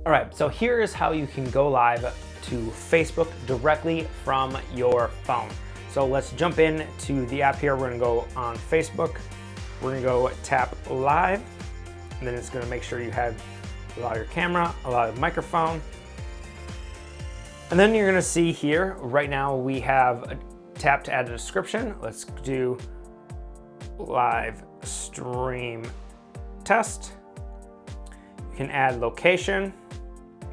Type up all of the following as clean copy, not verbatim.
All right, so here is how you can go live to Facebook directly from your phone. So let's jump in to the app here. We're gonna go on Facebook. We're gonna go tap live, and then it's gonna make sure you have allow your camera, allow your microphone. And then you're gonna see here, right now we have tap to add a description. Let's do live stream test. You can add location,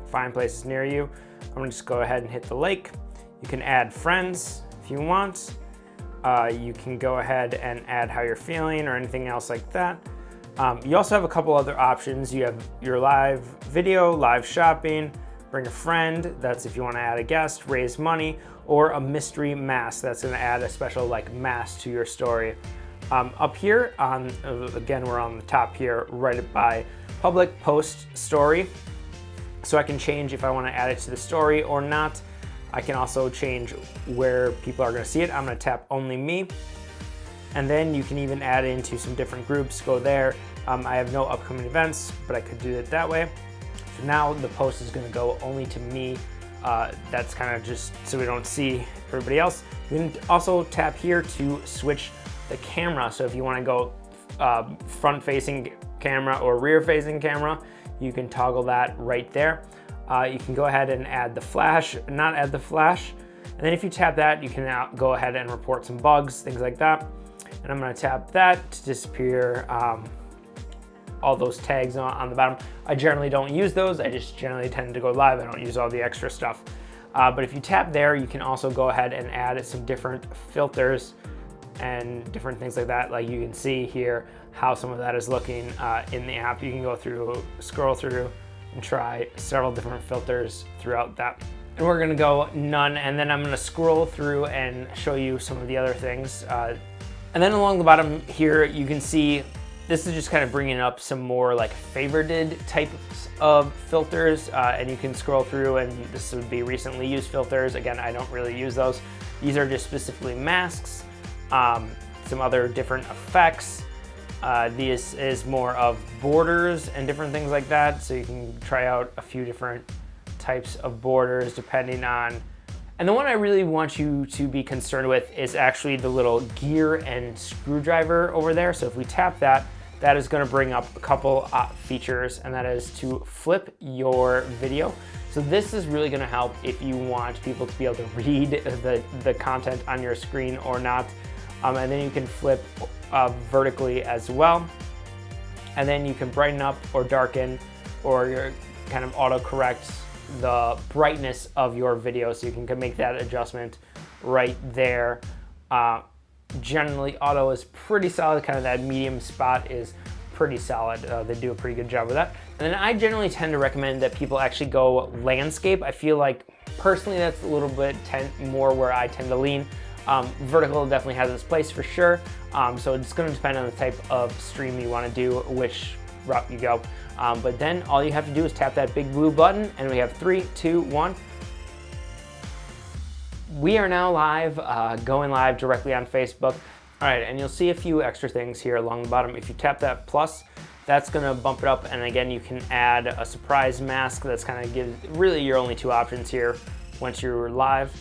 find places near you. I'm gonna just go ahead and hit the lake. You can add friends if you want. You can go ahead and add how you're feeling or anything else like that. You also have a couple other options. You have your live video, live shopping, bring a friend, that's if you want to add a guest, raise money, or a mystery mask, that's going to add a special like mask to your story. Up here, again, we're on the top here, right by public post story. So I can change if I want to add it to the story or not. I can also change where people are going to see it. I'm going to tap only me. And then you can even add into some different groups, go there. I have no upcoming events, but I could do it that way. So now the post is gonna go only to me. That's kind of just so we don't see everybody else. You can also tap here to switch the camera. So if you wanna go front-facing camera or rear-facing camera, you can toggle that right there. You can go ahead and add the flash, not add the flash. And then if you tap that, you can now go ahead and report some bugs, things like that. And I'm gonna tap that to disappear all those tags on the bottom. I generally don't use those. I just generally tend to go live. I don't use all the extra stuff. But if you tap there, you can also go ahead and add some different filters and different things like that. Like you can see here how some of that is looking in the app. You can go through, scroll through, and try several different filters throughout that. And we're gonna go none, and then I'm gonna scroll through and show you some of the other things. And then along the bottom here, you can see, this is just kind of bringing up some more like favorited types of filters. And you can scroll through, and this would be recently used filters. Again, I don't really use those. These are just specifically masks, some other different effects. This is more of borders and different things like that. So you can try out a few different types of borders depending on. And the one I really want you to be concerned with is actually the little gear and screwdriver over there. So if we tap that, that is gonna bring up a couple features, and that is to flip your video. So this is really gonna help if you want people to be able to read the content on your screen or not. And then you can flip vertically as well. And then you can brighten up or darken, or your kind of auto-correct the brightness of your video, so you can make that adjustment right there. Generally, auto is pretty solid, kind of that medium spot is pretty solid. They do a pretty good job with that. And then I generally tend to recommend that people actually go landscape. I feel like personally that's a little bit more where I tend to lean. Vertical definitely has its place for sure. So it's going to depend on the type of stream you want to do, which route you go. But then all you have to do is tap that big blue button, and we have 3, 2, 1. We are now live, going live directly on Facebook. All right, and you'll see a few extra things here along the bottom. If you tap that plus, that's gonna bump it up, and again, you can add a surprise mask. That's kind of gives really your only two options here once you're live.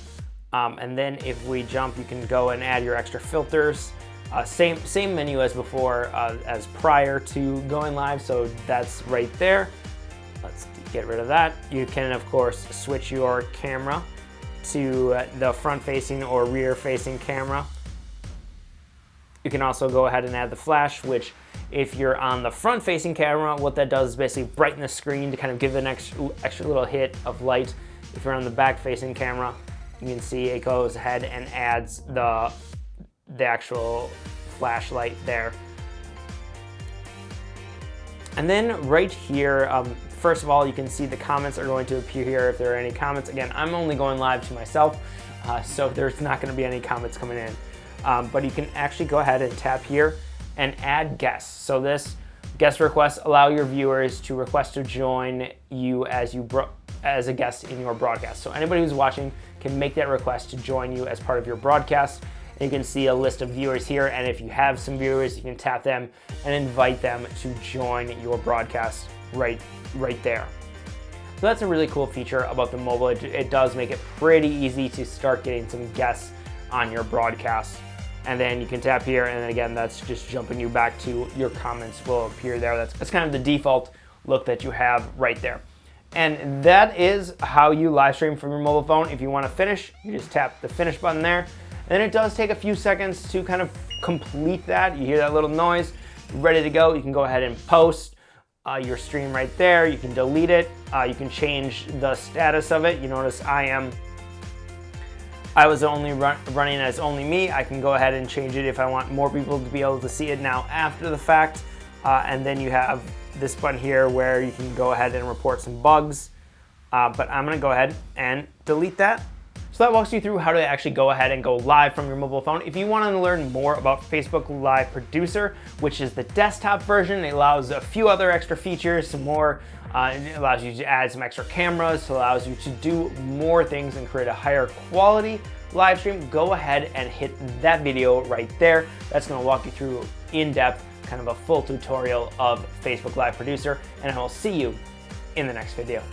And then if we jump, you can go and add your extra filters. Same menu as before, as prior to going live, so that's right there. Let's get rid of that. You can, of course, switch your camera to the front-facing or rear-facing camera. You can also go ahead and add the flash, which if you're on the front-facing camera, what that does is basically brighten the screen to kind of give an extra little hit of light. If you're on the back-facing camera, you can see it goes ahead and adds the actual flashlight there. And then right here, first of all, you can see the comments are going to appear here if there are any comments. Again, I'm only going live to myself, so there's not going to be any comments coming in. But you can actually go ahead and tap here and add guests. So this guest requests allow your viewers to request to join you as a guest in your broadcast. So anybody who's watching can make that request to join you as part of your broadcast. And you can see a list of viewers here, and if you have some viewers, you can tap them and invite them to join your broadcast right there. So that's a really cool feature about the mobile. It does make it pretty easy to start getting some guests on your broadcast. And then you can tap here, and then again, that's just jumping you back to your comments will appear there. That's kind of the default look that you have right there. And that is how you live stream from your mobile phone. If you want to finish, you just tap the finish button there. And then it does take a few seconds to kind of complete that. You hear that little noise, ready to go. You can go ahead and post your stream right there. You can delete it. You can change the status of it. You notice I was only running as only me. I can go ahead and change it if I want more people to be able to see it now after the fact. And then you have this button here where you can go ahead and report some bugs. But I'm gonna go ahead and delete that. So that walks you through how to actually go ahead and go live from your mobile phone. If you want to learn more about Facebook Live Producer, which is the desktop version, it allows a few other extra features, some more. It allows you to add some extra cameras, so it allows you to do more things and create a higher quality live stream. Go ahead and hit that video right there. That's going to walk you through in depth, kind of a full tutorial of Facebook Live Producer, and I will see you in the next video.